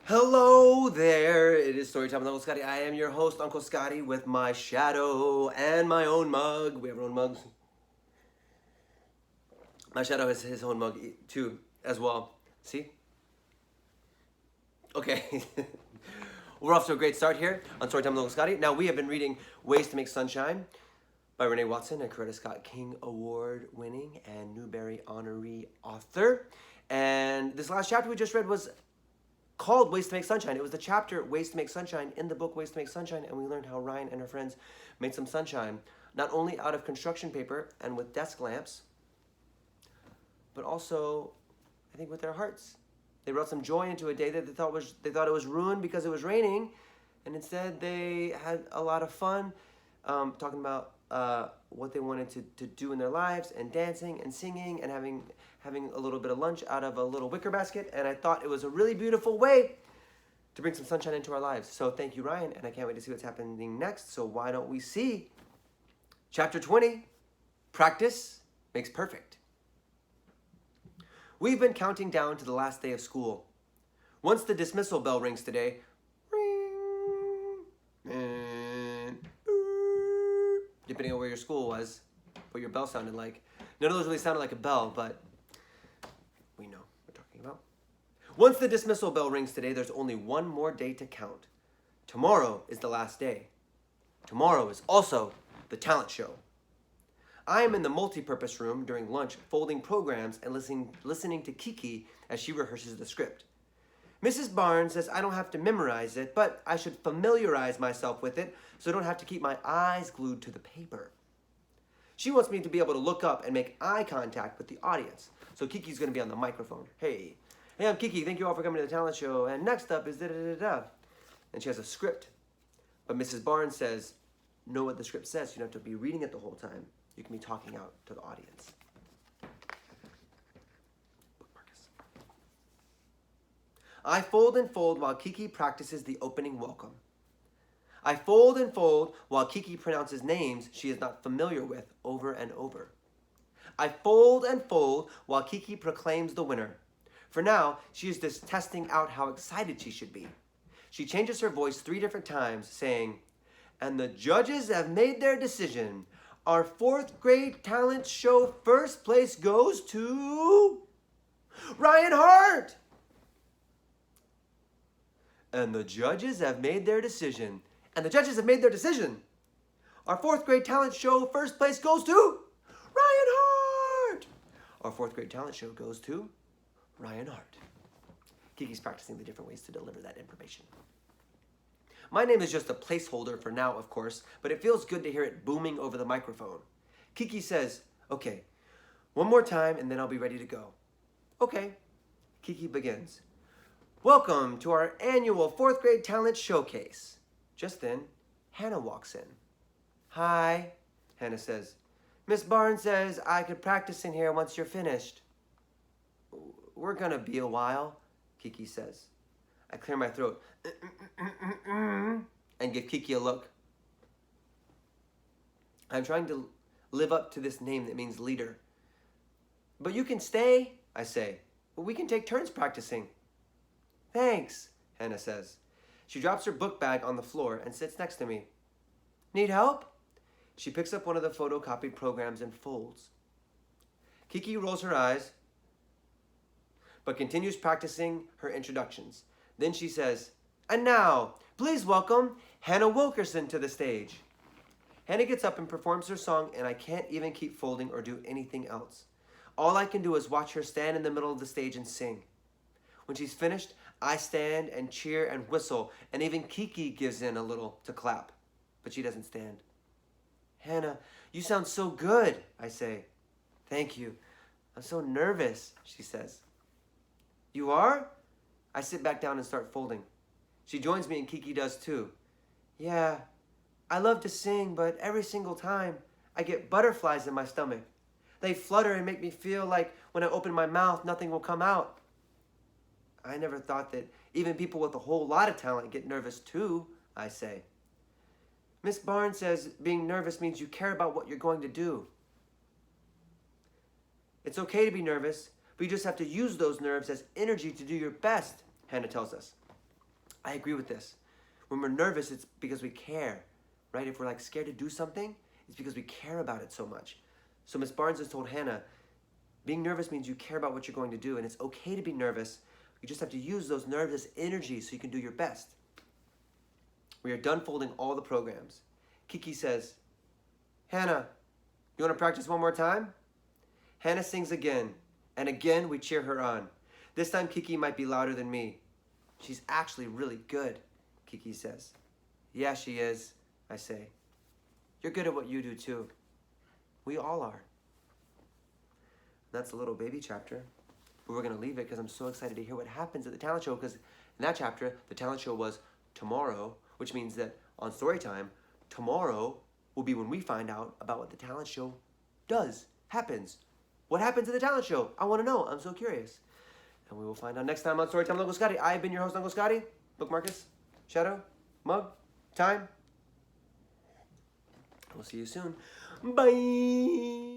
Hello there, it is Storytime with Uncle Scotty. I am your host, Uncle Scotty, with my shadow and my own mug. We have our own mugs. My shadow has his own mug too, as well. See? Okay. We're off to a great start here on Storytime with Uncle Scotty. Now, we have been reading Ways to Make Sunshine by Renee Watson, a Coretta Scott King Award winning and Newbery honoree author. And this last chapter we just read was called Ways to Make Sunshine. It was the chapter Ways to Make Sunshine in the book Ways to Make Sunshine, and we learned how Ryan and her friends made some sunshine, not only out of construction paper and with desk lamps, but also, I think, with their hearts. They brought some joy into a day that they thought it was ruined because it was raining, and instead they had a lot of fun talking about what they wanted to do in their lives, and dancing and singing and having a little bit of lunch out of a little wicker basket. And I thought it was a really beautiful way to bring some sunshine into our lives. So thank you, Ryan, and I can't wait to see what's happening next. So why don't we see Chapter 20, Practice Makes Perfect. We've been counting down to the last day of school. Once the dismissal bell rings today, ring, and depending on where your school was, what your bell sounded like. None of those really sounded like a bell, but we know what we're talking about. Once the dismissal bell rings today, there's only one more day to count. Tomorrow is the last day. Tomorrow is also the talent show. I am in the multi-purpose room during lunch, folding programs and listening to Kiki as she rehearses the script. Mrs. Barnes says I don't have to memorize it, but I should familiarize myself with it so I don't have to keep my eyes glued to the paper. She wants me to be able to look up and make eye contact with the audience. So Kiki's going to be on the microphone. Hey, I'm Kiki. Thank you all for coming to the talent show. And next up is da-da-da-da. And she has a script. But Mrs. Barnes says, know what the script says. You don't have to be reading it the whole time. You can be talking out to the audience. Bookmarkers. I fold and fold while Kiki practices the opening welcome. I fold and fold while Kiki pronounces names she is not familiar with over and over. I fold and fold while Kiki proclaims the winner. For now, she is just testing out how excited she should be. She changes her voice 3 different times, saying, and the judges have made their decision. Our 4th grade talent show first place goes to Ryan Hart. And the judges have made their decision. And the judges have made their decision. Our 4th grade talent show first place goes to Ryan Hart. Our 4th grade talent show goes to Ryan Hart. Kiki's practicing the different ways to deliver that information. My name is just a placeholder for now, of course, but it feels good to hear it booming over the microphone. Kiki says, okay, one more time and then I'll be ready to go. Okay. Kiki begins. Welcome to our annual 4th grade talent showcase. Just then, Hannah walks in. Hi, Hannah says. Miss Barnes says I could practice in here once you're finished. We're gonna be a while, Kiki says. I clear my throat and give Kiki a look. I'm trying to live up to this name that means leader. But you can stay, I say. We can take turns practicing. Thanks, Hannah says. She drops her book bag on the floor and sits next to me. Need help? She picks up one of the photocopied programs and folds. Kiki rolls her eyes, but continues practicing her introductions. Then she says, and now, please welcome Hannah Wilkerson to the stage. Hannah gets up and performs her song, and I can't even keep folding or do anything else. All I can do is watch her stand in the middle of the stage and sing. When she's finished, I stand and cheer and whistle, and even Kiki gives in a little to clap, but she doesn't stand. Hannah, you sound so good, I say. Thank you. I'm so nervous, she says. You are? I sit back down and start folding. She joins me and Kiki does too. Yeah, I love to sing, but every single time I get butterflies in my stomach. They flutter and make me feel like when I open my mouth, nothing will come out. I never thought that even people with a whole lot of talent get nervous too, I say. Miss Barnes says being nervous means you care about what you're going to do. It's okay to be nervous, but you just have to use those nerves as energy to do your best, Hannah tells us. I agree with this. When we're nervous, it's because we care, right? If we're like scared to do something, it's because we care about it so much. So Miss Barnes has told Hannah, being nervous means you care about what you're going to do, and it's okay to be nervous. You just have to use those nerves as energy so you can do your best. We are done folding all the programs. Kiki says, Hannah, you want to practice one more time? Hannah sings again, and again we cheer her on. This time Kiki might be louder than me. She's actually really good, Kiki says. Yeah, she is, I say. You're good at what you do too. We all are. That's a little baby chapter, but we're going to leave it because I'm so excited to hear what happens at the talent show, because in that chapter, the talent show was tomorrow, which means that on Storytime, tomorrow will be when we find out about what the talent show happens. What happens at the talent show? I want to know. I'm so curious. And we will find out next time on Storytime with Uncle Scotty. I've been your host, Uncle Scotty. Book Marcus, Shadow, Mug, Time. We'll see you soon. Bye.